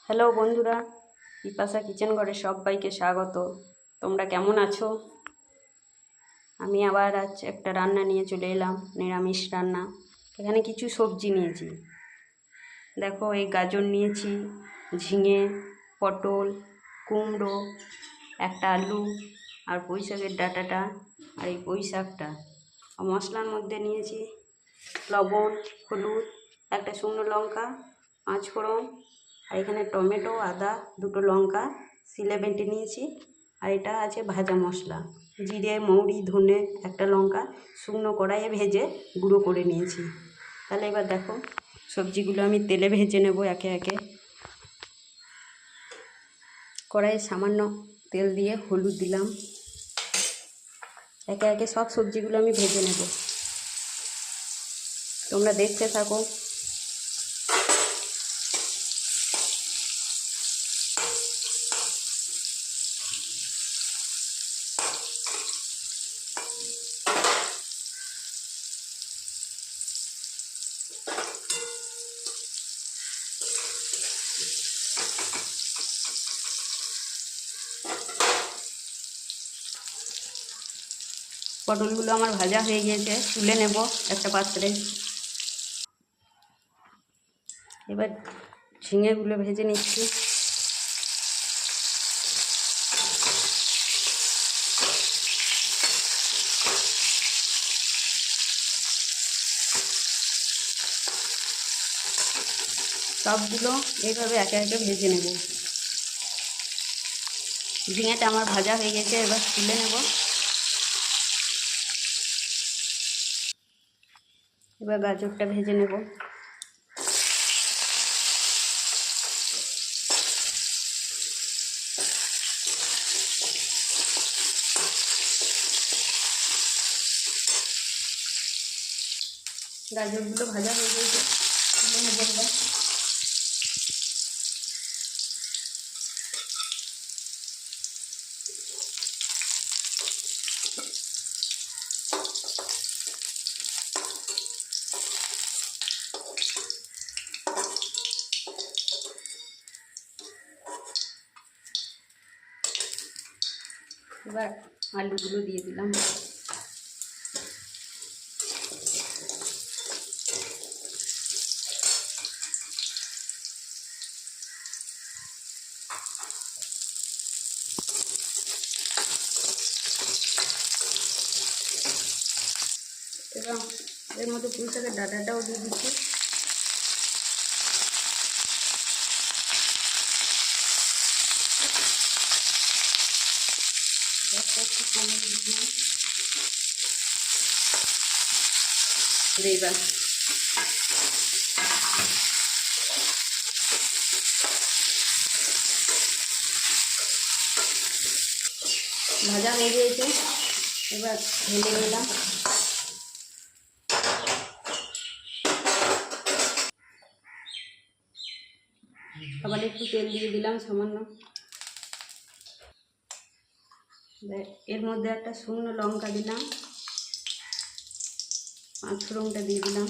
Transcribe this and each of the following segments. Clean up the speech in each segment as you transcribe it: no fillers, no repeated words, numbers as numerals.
Hello বন্ধুরা, পিপাসা kitchen ঘরে সবাইকে স্বাগত। তোমরা কেমন আছো? আমি আবার আজ একটা রান্না নিয়ে চলে এলাম, নিরামিষ রান্না। এখানে কিছু সবজি নিয়েছি। দেখো, এই গাজর নিয়েছি, ঝিঙে, পটল, কুমড়ো, একটা আলু, আর পুঁই শাকের ডাঁটাটা, আর এই পুঁই শাকটা। আর মশলার মধ্যে নিয়েছি লবণ, হলুদ, একটা শুকনো লঙ্কা, 5 ফোড়ন, আর এখানে টমেটো, আদা, 2টো লঙ্কা শিলে বেটে নিয়েছি। আর এটা আছে ভাজা মশলা, জিরে, মৌরি, ধনে, একটা লঙ্কা শুকনো কড়াইয়ে ভেজে গুঁড়ো করে নিয়েছি। তাহলে এবার দেখো, সবজিগুলো আমি তেলে ভেজে নেব একে একে। কড়াইয়ে সামান্য তেল দিয়ে হলুদ দিলাম। একে একে সব সবজিগুলো আমি ভেজে নেব, তোমরা দেখতে থাকো। পটলগুলো আমার ভাজা হয়ে গিয়েছে, তুলে নেব একটা পাত্রে। এবার ঝিঙেগুলো ভেজে নিচ্ছি। সবগুলো এইভাবে একে একে ভেজে নেব। ঝিঙেটা আমার ভাজা হয়ে গেছে, এবার তুলে নেব। এবার গাজরটা ভেজে নেব। গাজরগুলো ভাজা হয়ে গেছে, তুলে নেব এবার। এবার আলুগুলো দিয়ে দিলাম। এবং এর মধ্যে পুঁই শাকের ডাঁটাটাও দিয়ে দিচ্ছি। একটু কমিয়ে দিলাম। এবার ভাজা হয়ে গিয়েছে, এবার ঢেলে নিলাম। আবার একটু তেল দিয়ে দিলাম সামান্য। এর মধ্যে একটা শুকনো লঙ্কা দিলাম, 5 ফোড়নটা দিয়ে দিলাম।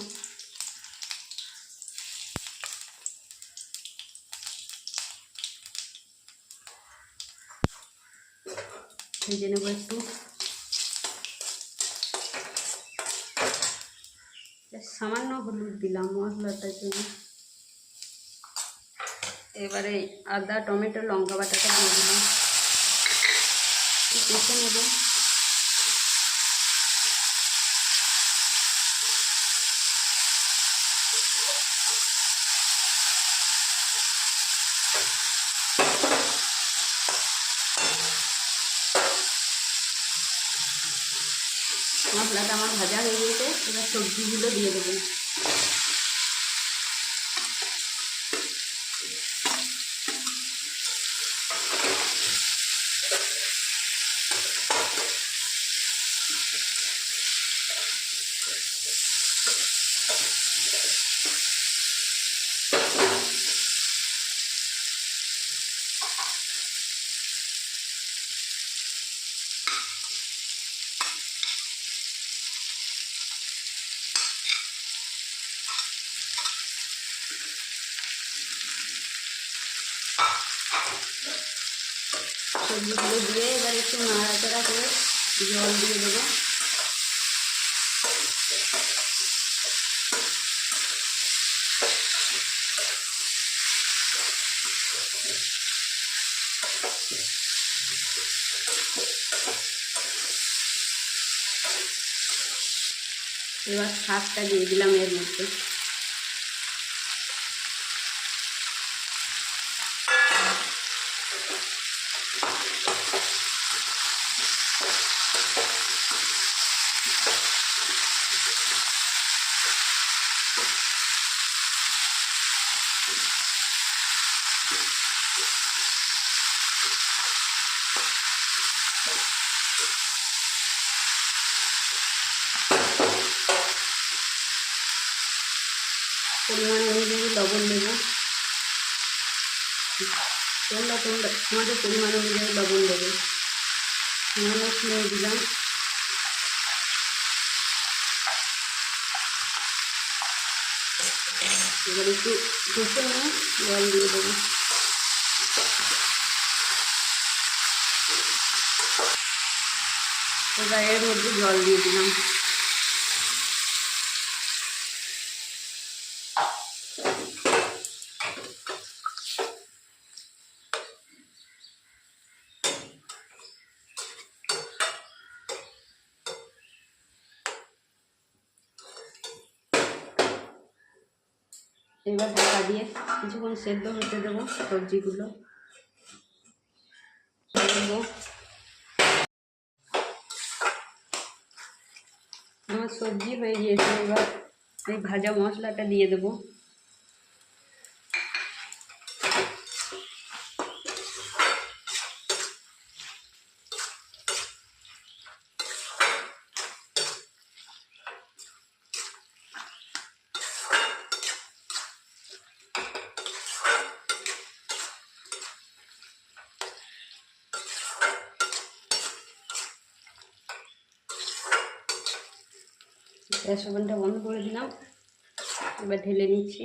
ভেজে নেবো একটু। সামান্য হলুদ দিলাম মশলাটার জন্য। এবারে আদা, টমেটো, লঙ্কা বাটাটা দিয়ে দিলাম, কষে নেব। মশলাটা আমার ভাজা হয়ে গিয়েছে, এবার সবজিগুলো দিয়ে দেবো। সবজিগুলো দিয়ে এবার একটু নাড়াচাড়া করে জল দিয়ে দেবো। এবার শাকটা দিয়ে দিলাম এর মধ্যে। পরিমাণ অনুযায়ী লবণ দেবো। তোমাদের পরিমাণ অনুযায়ী লবণ দেবে। চিনি দিলাম। এবার একটু কষে নিয়ে জল দিয়ে দেবো। এবার এর মধ্যে জল দিয়ে দিলাম। এবার ঢাকা দিয়ে কিছুক্ষণ সেদ্ধ হতে দেবো সবজিগুলো। আমার সবজি হয়ে গিয়েছে। এবার এই ভাজা মশলাটা দিয়ে দেবো। গ্যাস ওভেনটা বন্ধ করে দিলাম। এবার ঢেলে নিচ্ছি।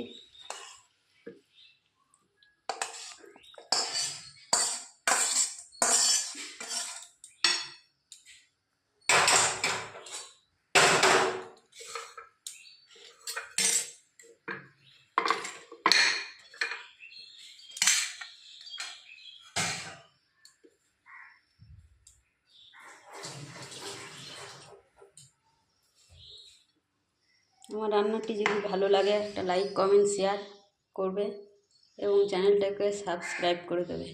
আমার রান্নাটি যদি ভালো লাগে একটা লাইক কমেন্ট শেয়ার করবে এবং চ্যানেলটাকে সাবস্ক্রাইব করে দেবে।